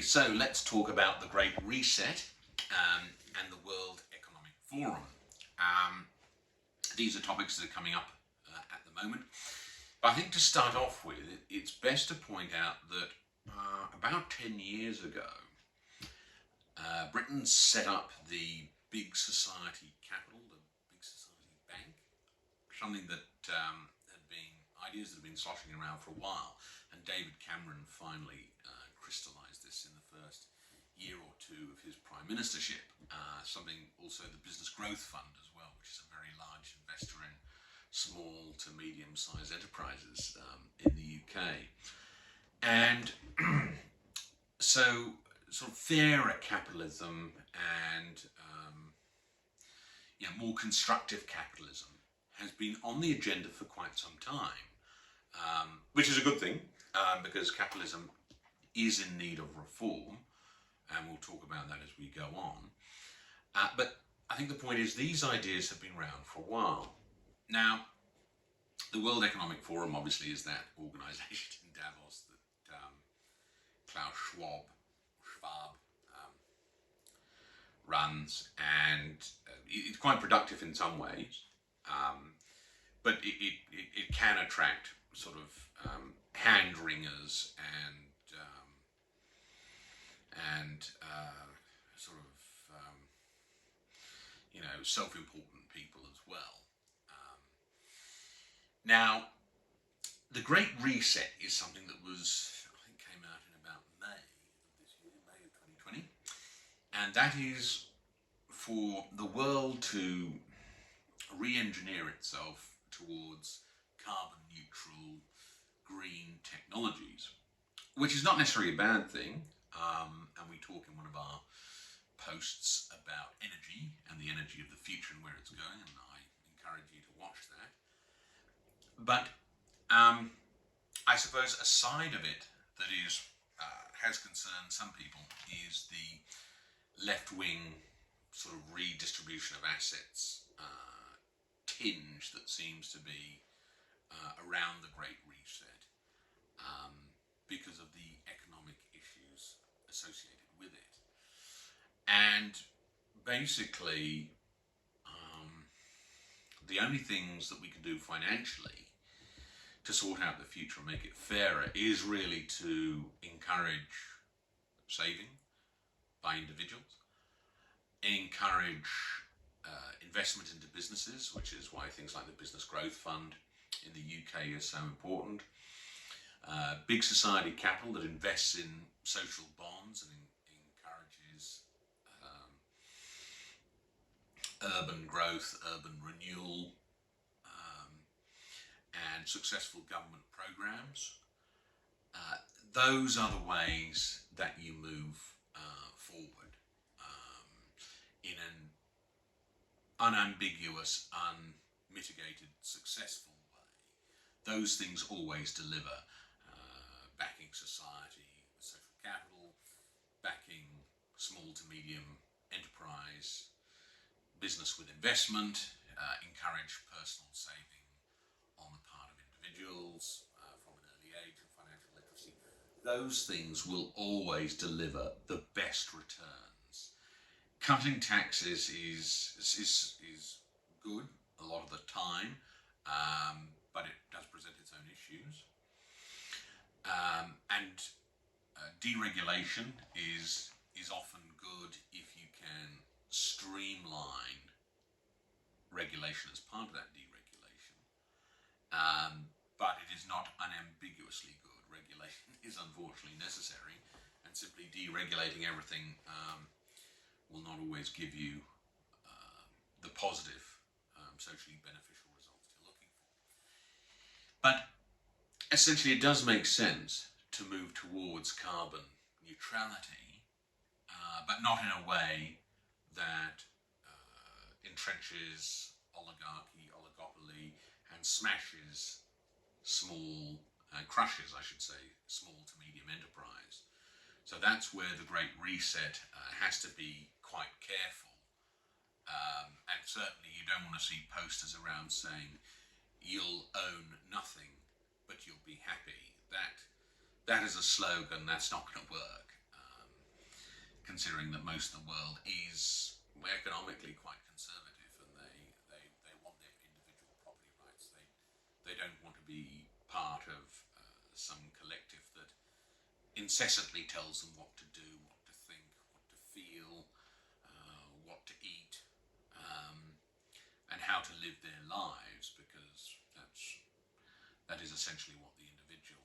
So let's talk about the Great Reset and the World Economic Forum. Um, these are topics that are coming up at the moment. But I think to start off with, it's best to point out that about 10 years ago, Britain set up the Big Society Capital, the Big Society Bank, something that had been ideas that had been sloshing around for a while, and David Cameron finally crystallised this in the first year or two of his prime ministership. Something also the Business Growth Fund as well, which is a very large investor in small to medium-sized enterprises in the UK, and so sort of fairer capitalism and more constructive capitalism has been on the agenda for quite some time, which is a good thing because capitalism is in need of reform, and we'll talk about that as we go on. But I think the point is these ideas have been around for a while. Now, the World Economic Forum obviously is that organisation in Davos that Klaus Schwab runs, and it's quite productive in some ways, but it can attract sort of hand wringers and sort of self-important people as well. Now, the Great Reset is something that I think came out in about May of this year, May of 2020, and that is for the world to re-engineer itself towards carbon neutral green technologies, which is not necessarily a bad thing, and we talk in one of our posts about energy and the energy of the future and where it's going, and I encourage you to watch that. But I suppose a side of it that has concerned some people is the left-wing sort of redistribution of assets tinge that seems to be around the Great Reset because of the economic issues associated with it. And basically, the only things that we can do financially to sort out the future and make it fairer is really to encourage saving by individuals, encourage investment into businesses, which is why things like the Business Growth Fund in the UK is so important. Big society capital that invests in social bonds and encourages urban growth, urban renewal, and successful government programs. Those are the ways that you move forward in an unambiguous, unmitigated, successful way. Those things always deliver. Backing society with social capital, backing small to medium enterprise, business with investment, encourage personal saving on the part of individuals from an early age and financial literacy. Those things will always deliver the best returns. Cutting taxes is good a lot of the time, but it does present its own issues. And deregulation is often good if you can streamline regulation as part of that deregulation. But it is not unambiguously good. Regulation is unfortunately necessary, and simply deregulating everything will not always give you the positive, socially beneficial results you're looking for. But essentially, it does make sense to move towards carbon neutrality, but not in a way that entrenches oligarchy, oligopoly, and smashes crushes, I should say, small to medium enterprise. So that's where the Great Reset has to be quite careful. And certainly you don't want to see posters around saying, you'll own nothing, but you'll be happy. That is a slogan that's not going to work. considering that most of the world is economically quite conservative, and they want their individual property rights. They don't want to be part of some collective that incessantly tells them what to do, what to think, what to feel, what to eat, and how to live their lives, because that is essentially what the individual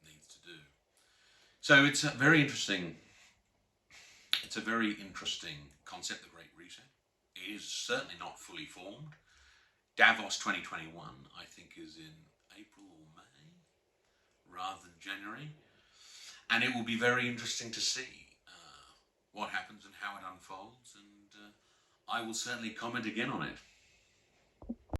needs to do. So it's a very interesting. It's a very interesting concept, the Great Reset. It is certainly not fully formed. Davos 2021, I think, is in April or May, rather than January. And it will be very interesting to see what happens and how it unfolds. And I will certainly comment again on it.